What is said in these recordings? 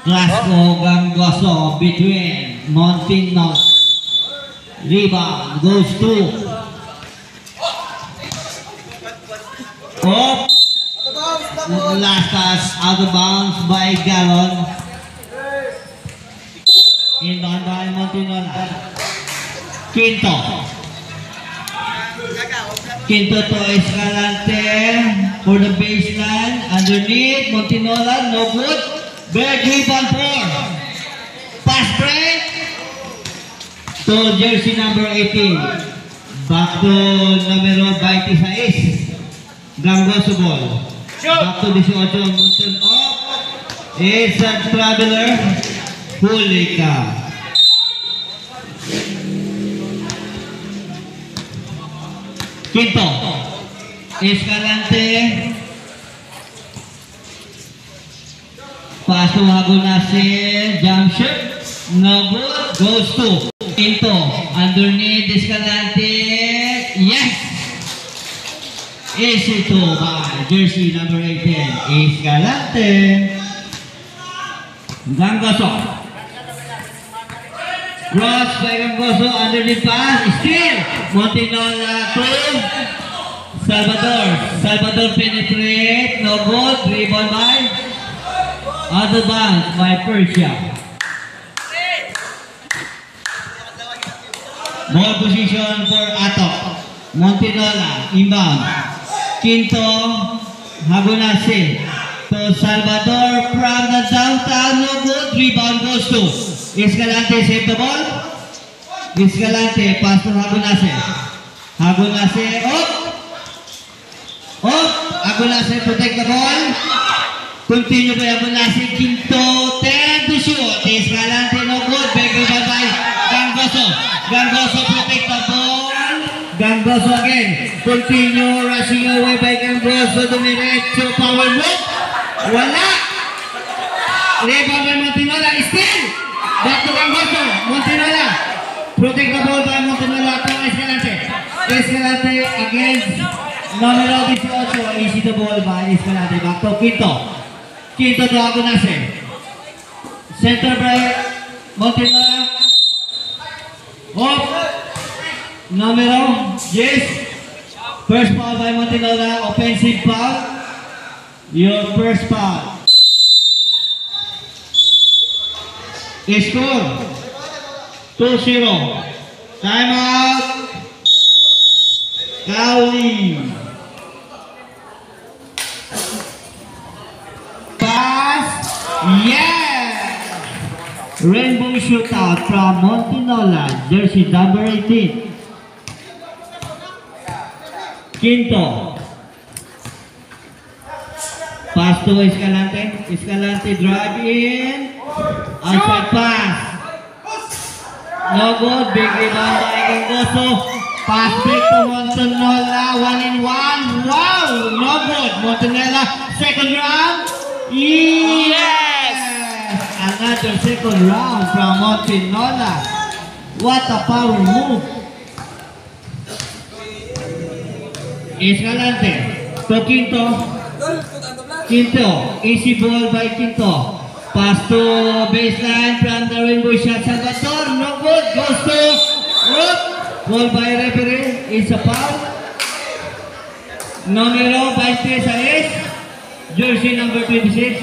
Clasco Gangoso between Montino. Rebound goes to last pass out of bounds by Gallon. Inbound by Montinola. Quinto to Escalante for the baseline. Underneath, Montinola, no good. Bad rebound for. Pass break to jersey number 18. Back to numero 26. Gangoso ball. Back to 18. Monton off. It's a traveler. Hulika. Quinto, Escalante, pass to Hagunase, jump shot, no good, goes to Quinto, underneath Escalante, yes! Easy to by jersey number 18, Escalante. Gangoso. Cross by Gangoso, underneath pass, still Montinola to Salvador. Salvador penetrate, no good, rebound by out of bounds by Persia. Ball position for Atok. Montinola, inbound. Quinto, Hagunase to Salvador from the downtown, no good, rebound goes to Escalante, save the ball. Escalante, pass to Hagunase. Hagunase, Hagunase to take the ball. Continue by Hagunase. Quinto, 10 to shoot. Escalante, no good. Big rebound by Gangoso. Gangoso protect the ball. Gangoso again. Continue rushing away by Gangoso. Dumiretso, power move. Wala. Rebound by Montinola, still. Back to Gangoso, Montinola. Protect the ball by Montinola to Escalante. Escalante against numero 18. Easy the ball by Escalante. Back to Quinto. Quinto to Hagunase. Center by Montinola. Numero, yes. First foul by Montinola. Offensive foul. Your first foul. Score 2-0. Timeout. Cowley. Pass. Yeah. Rainbow shootout from Montinola. Jersey number 18. Quinto. Pass to Escalante. Escalante drive in. Outside pass. No good. Big rebound by Gangoso. Pass back to Montinola. 1-in-1. Wow. No good. Montinola. Second round. Yes. Another second round from Montinola. What a power move. Escalante. To Quinto. Quinto, easy ball by Quinto. Pass to baseline from the rainbow shot. Salvador, no good. Goes to Root. Ball by referee. It's a foul. Numero 26. Jersey number 26.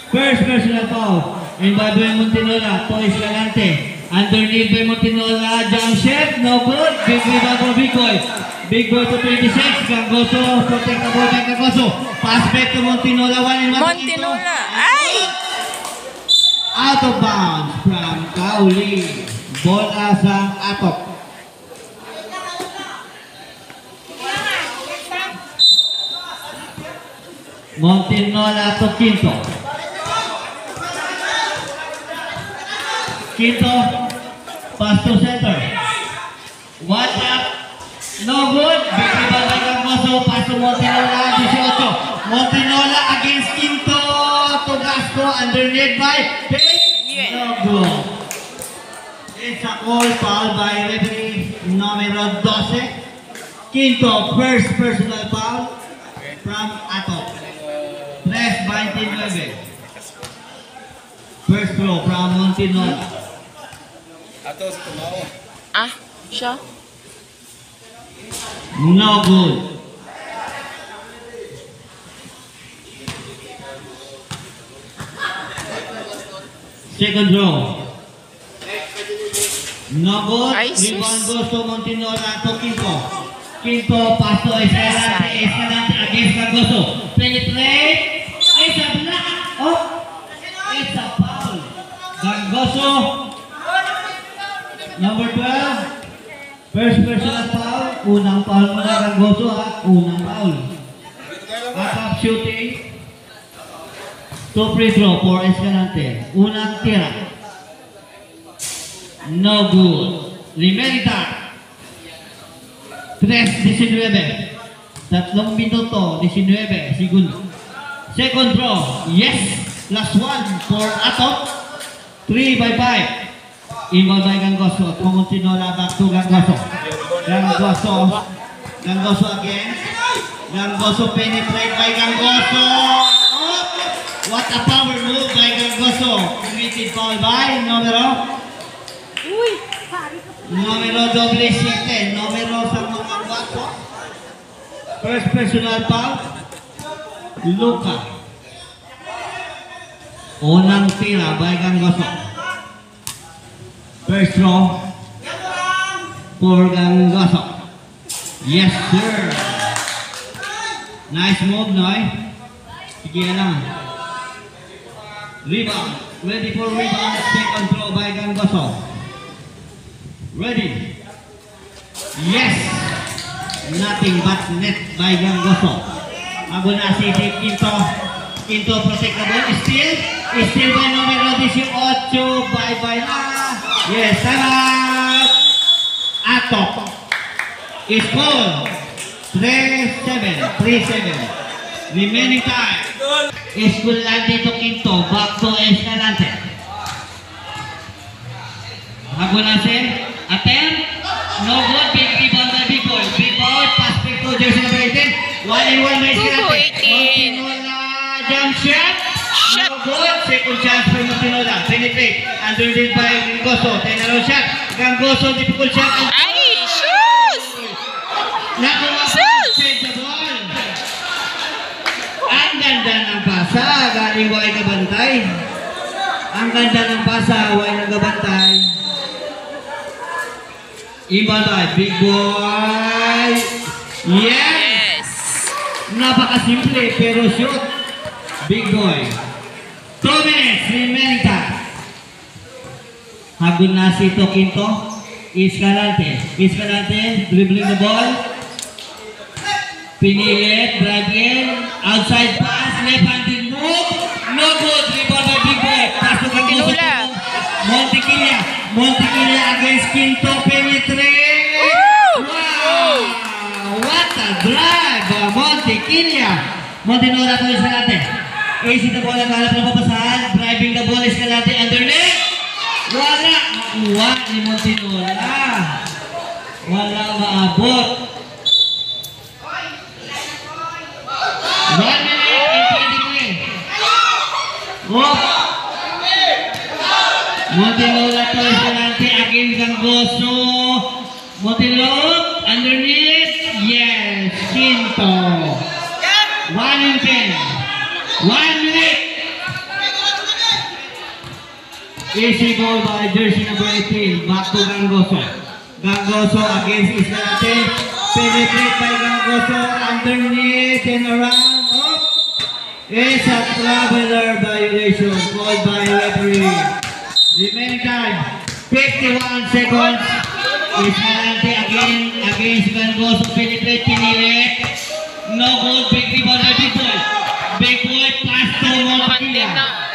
First personal foul. Involved by Montinola to Escalante. Underneath by Montinola. Jump shot, no good. Big rebound for Big Boy. Big Boy to 26. Gangoso, protect the ball by Gangoso. Pass back to Montinola. 1-in-1. Montinola. Ay! Out of bounds from Cowley. Ball asang Atok. Montinola to Quinto. Quinto. Pass to center. One up. No good. Big rebound by Gangoso. Pass to Montinola. 18. Montinola against Quinto. To Gasco. Underneath by Pate. No good. It's a call foul by referee numero 12. Quinto, first personal foul from Atok. Press 29. First throw from Montinola. Ah, siya? No good. Second throw. No good. Ay, sus. Rebound goes to Montinola to Quinto. Quinto pass to Escalante. Escalante against Cardoso. Penetrate. It's a block. Oh. It's a foul. Cardoso. Number 12. First personal foul. Unang foul muna Cardoso ha. Unang foul. Up shooting. Two free throw for Escalante. Unang tira. No good. Remaining time. 3-19. Tatlong minuto, 19 segundo. Second throw. Yes. Last one for Atok. 3 by 5. Inbound by Gangoso. Montinola back to Gangoso. Gangoso again. Gangoso penetrate by Gangoso. Oh, what a power move by Gangoso. Committed foul by numero doble 7. Numero sa mga Gangoso. First personal foul. Luka. Unang tira by Gangoso. First throw for Gangoso. Yes, sir. Nice move, Noy. Sige lang. Rebound. Ready for rebound. Second throw by Gangoso. Ready. Yes. Nothing but net by Gangoso. Aguna City. Quinto protect the ball. Still by numero 18. Bye-bye na. Yes, time out. Atok. Is called. 3-7. Remaining time. Escalante to Quinto. Back to Escalante. Agunase. Attempt. No good. Big rebound by Big Boy. Big Boy. Pass back to jersey number 18. 1-1 by Escalante. 18. Montinola. Jump shot. Shot. No good. Second chance for Montinola. Penetrate. Underneath by Gangoso. Tenaro shot. Gangoso. Difficult shot. Ay, shoes! Nakuha Sus! save the ball. Ang ganda ng pasa. Galing Way Gabantay. Ang ganda ng pasa. Way Gabantay. Iba tayo. Big Boy. Yes! Yes! Napakasimple pero shoot. Big Boy. 2 minutes. Remaining time. Hagun na si Quinto. Escalante. Dribbling the ball. Pinilit, drive in, outside pass, left-handed move, no good, rebound by Big Boy, pass to Gangoso. Montequilla against Quinto, penetrate. Wow! What a drive, Montequilla. Montinola to Escalante. Acing the ball, naghalap ng papasahan, driving the ball, Escalante underneath. Wala, nakuha ni Montinola. Wala maabot. 1 minute and 23. Oh. Montinola to Escalante against Gangoso. Montinola underneath. Yes, Quinto. 1 and 10. 1 minute. Easy goal by jersey number 18. Back to Gangoso. Gangoso against Escalante. Penetrate by Gangoso underneath and around. Up. It's a traveler violation called by referee. Remaining time 51 seconds. Escalante again against Gangoso. Penetrate, pinilit. No goal. Big rebound by Big Boy. Big Boy pass to Montinola.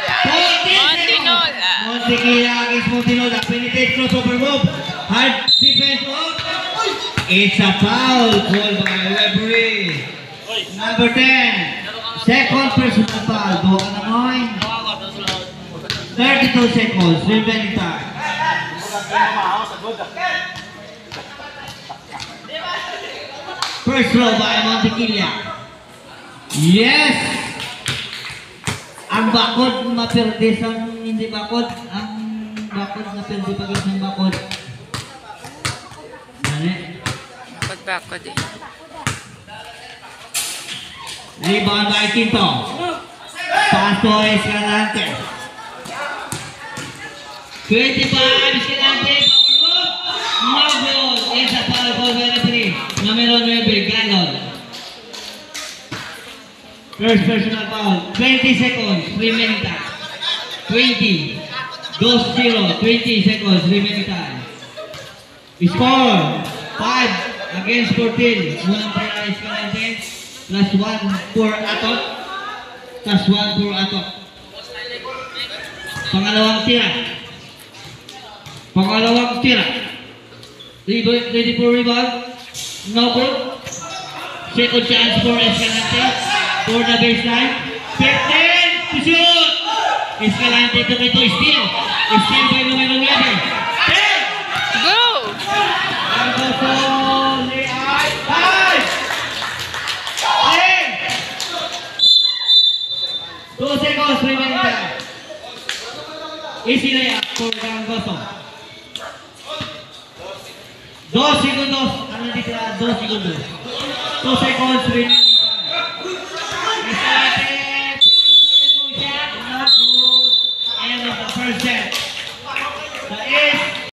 Montinola against Montinola. Penetrate, crossover move. Hard defense. It's a foul called by referee. Number 10. Second personal foul. Buha ka naman. 32 seconds. Remaining time. First throw by Montequilla. Yes! Ang bakod mapirdes ang hindi bakod. Ang bakod na pwede pag isang bakod. Dali. Bakod eh. Rebound by Quinto. Pass to Escalante. 25, Escalante. No goal. It's a foul for the referee. Numero 9, Gallon. First personal foul. 20 seconds. Remaining time. 20. 2-0. 20 seconds. Remaining time. Score. 5 against 14. Unang para Escalante. Plus 1 for Atok. Plus 1 for Atok. Pangalawang tira. Pangalawang tira. Ready for rebound. No good. Second chance for Escalante. For the baseline. 15 to shoot. Escalante to steal. Steal by numero 9. 10. Go! Gargoso. Layup. 5. 2 seconds remaining time. Easy layup for Gargoso. 2 segundos. Ano dito? 2 segundos. 2 seconds remaining.